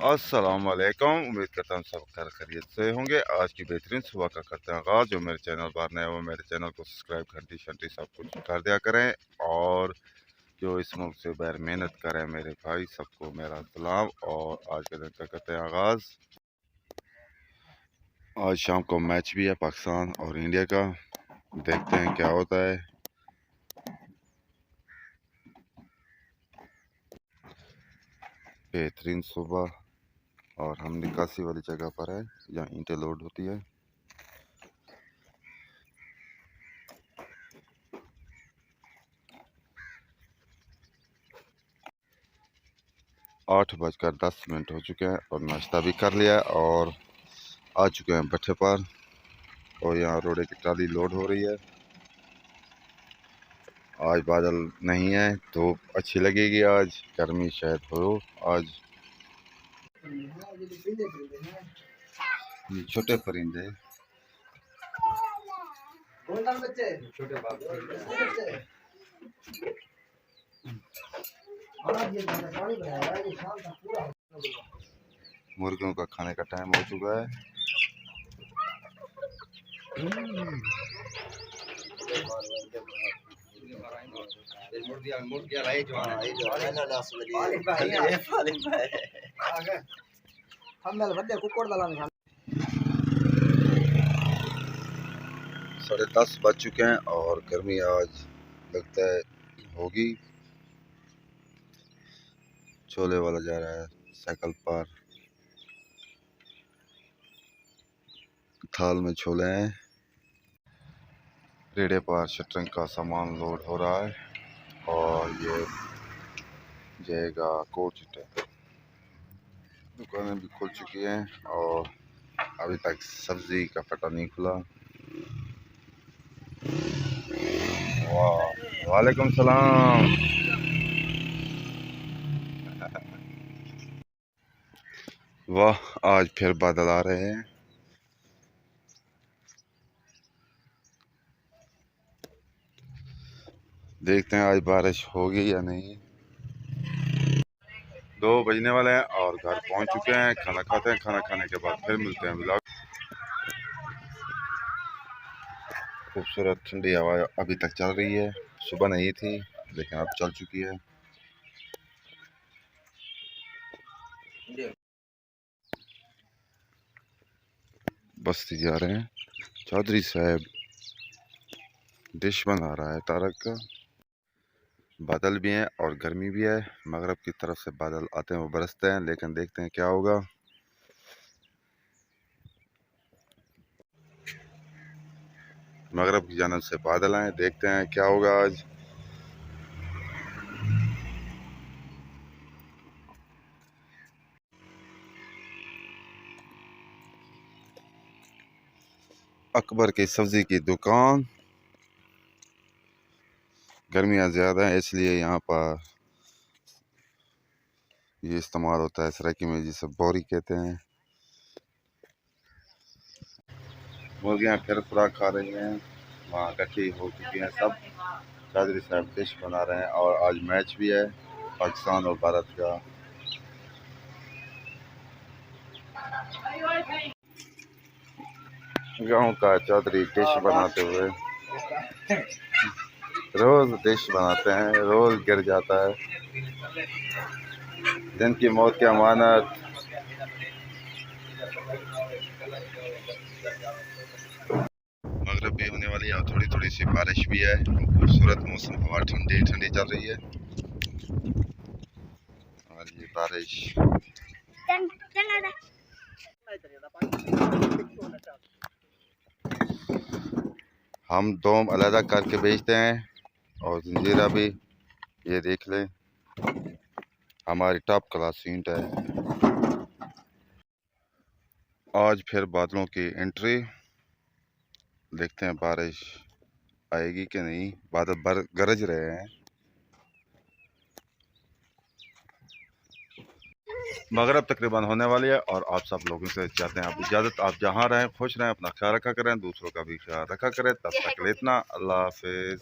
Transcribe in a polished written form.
अस्सलाम वालेकुम। उम्मीद करता हूँ सब खैर खैरियत से होंगे। आज की बेहतरीन सुबह का करते हैं आगाज़। जो मेरे चैनल पर नए वो मेरे चैनल को सब्सक्राइब घंटी शंटी सब कुछ कर दिया करें, और जो इस मुल्क से बाहर मेहनत करें मेरे भाई सबको मेरा सलाम। और आज के दिन का करते हैं आगाज़। आज शाम को मैच भी है पाकिस्तान और इंडिया का, देखते हैं क्या होता है। बेहतरीन सुबह, और हम निकासी वाली जगह पर है जहाँ ईंटें लोड होती है। आठ बजकर 10 मिनट हो चुके हैं और नाश्ता भी कर लिया है और आ चुके हैं भट्ठे पर। और यहाँ रोडे की ट्राली लोड हो रही है। आज बादल नहीं है, धूप अच्छी लगेगी। आज गर्मी शायद हो आज। ये छोटे परिंदे मुर्गियों का खाने का टाइम हो चुका है। साढ़े 10 बज चुके हैं और गर्मी आज लगता है होगी। छोले वाला जा रहा है साइकिल पर, थाल में छोले हैं। रेड़े पर शटरिंग का सामान लोड हो रहा है और ये जाएगा कोट चिट्टे। दुकानें भी खुल चुकी हैं और अभी तक सब्जी का फटा नहीं खुला। वाह, वालेकुम सलाम। वाह, आज फिर बादल आ रहे हैं। देखते हैं आज बारिश होगी या नहीं। 2 बजने वाले हैं और घर पहुंच चुके हैं। खाना खाते हैं, खाना खाने के बाद फिर मिलते हैं व्लॉग। खूबसूरत ठंडी हवा अभी तक चल रही है। सुबह नहीं थी लेकिन अब चल चुकी है। बस्ती जा रहे हैं। चौधरी साहब डिश बना रहा है तारक का। बादल भी हैं और गर्मी भी है। मगरब की तरफ से बादल आते हैं, वो बरसते हैं, लेकिन देखते हैं क्या होगा। मगरब की जानिब से बादल आए, देखते हैं क्या होगा आज। अकबर की सब्जी की दुकान। गर्मियाँ ज़्यादा हैं इसलिए यहाँ पर ये इस्तेमाल होता है सराकी में, जिसे बोरी कहते हैं। मुर्गियाँ फिर खुराक खा रही हैं, वहाँ इकट्ठी हो चुकी हैं सब। चौधरी साहब डिश बना रहे हैं और आज मैच भी है पाकिस्तान और भारत का। गांव का चौधरी डिश बनाते हुए, रोज डिश बनाते हैं, रोज गिर जाता है। दिन की मौत की अमानत। मगरिब भी होने वाली है और थोड़ी थोड़ी सी बारिश भी है। खूबसूरत मौसम, हवा ठंडी ठंडी चल रही है और ये बारिश। हम दोम अलग करके बेचते हैं और जंजीरा भी, ये देख लें, हमारी टॉप क्लास ईंट है। आज फिर बादलों की एंट्री, देखते हैं बारिश आएगी कि नहीं। बादल गरज रहे हैं। मगरब तकरीबन होने वाली है और आप सब लोगों से चाहते हैं आप इजाज़त। आप जहाँ रहें खुश रहें, अपना ख्याल रखा करें, दूसरों का भी ख्याल रखा करें। तब तक इतना, अल्लाह हाफिज़।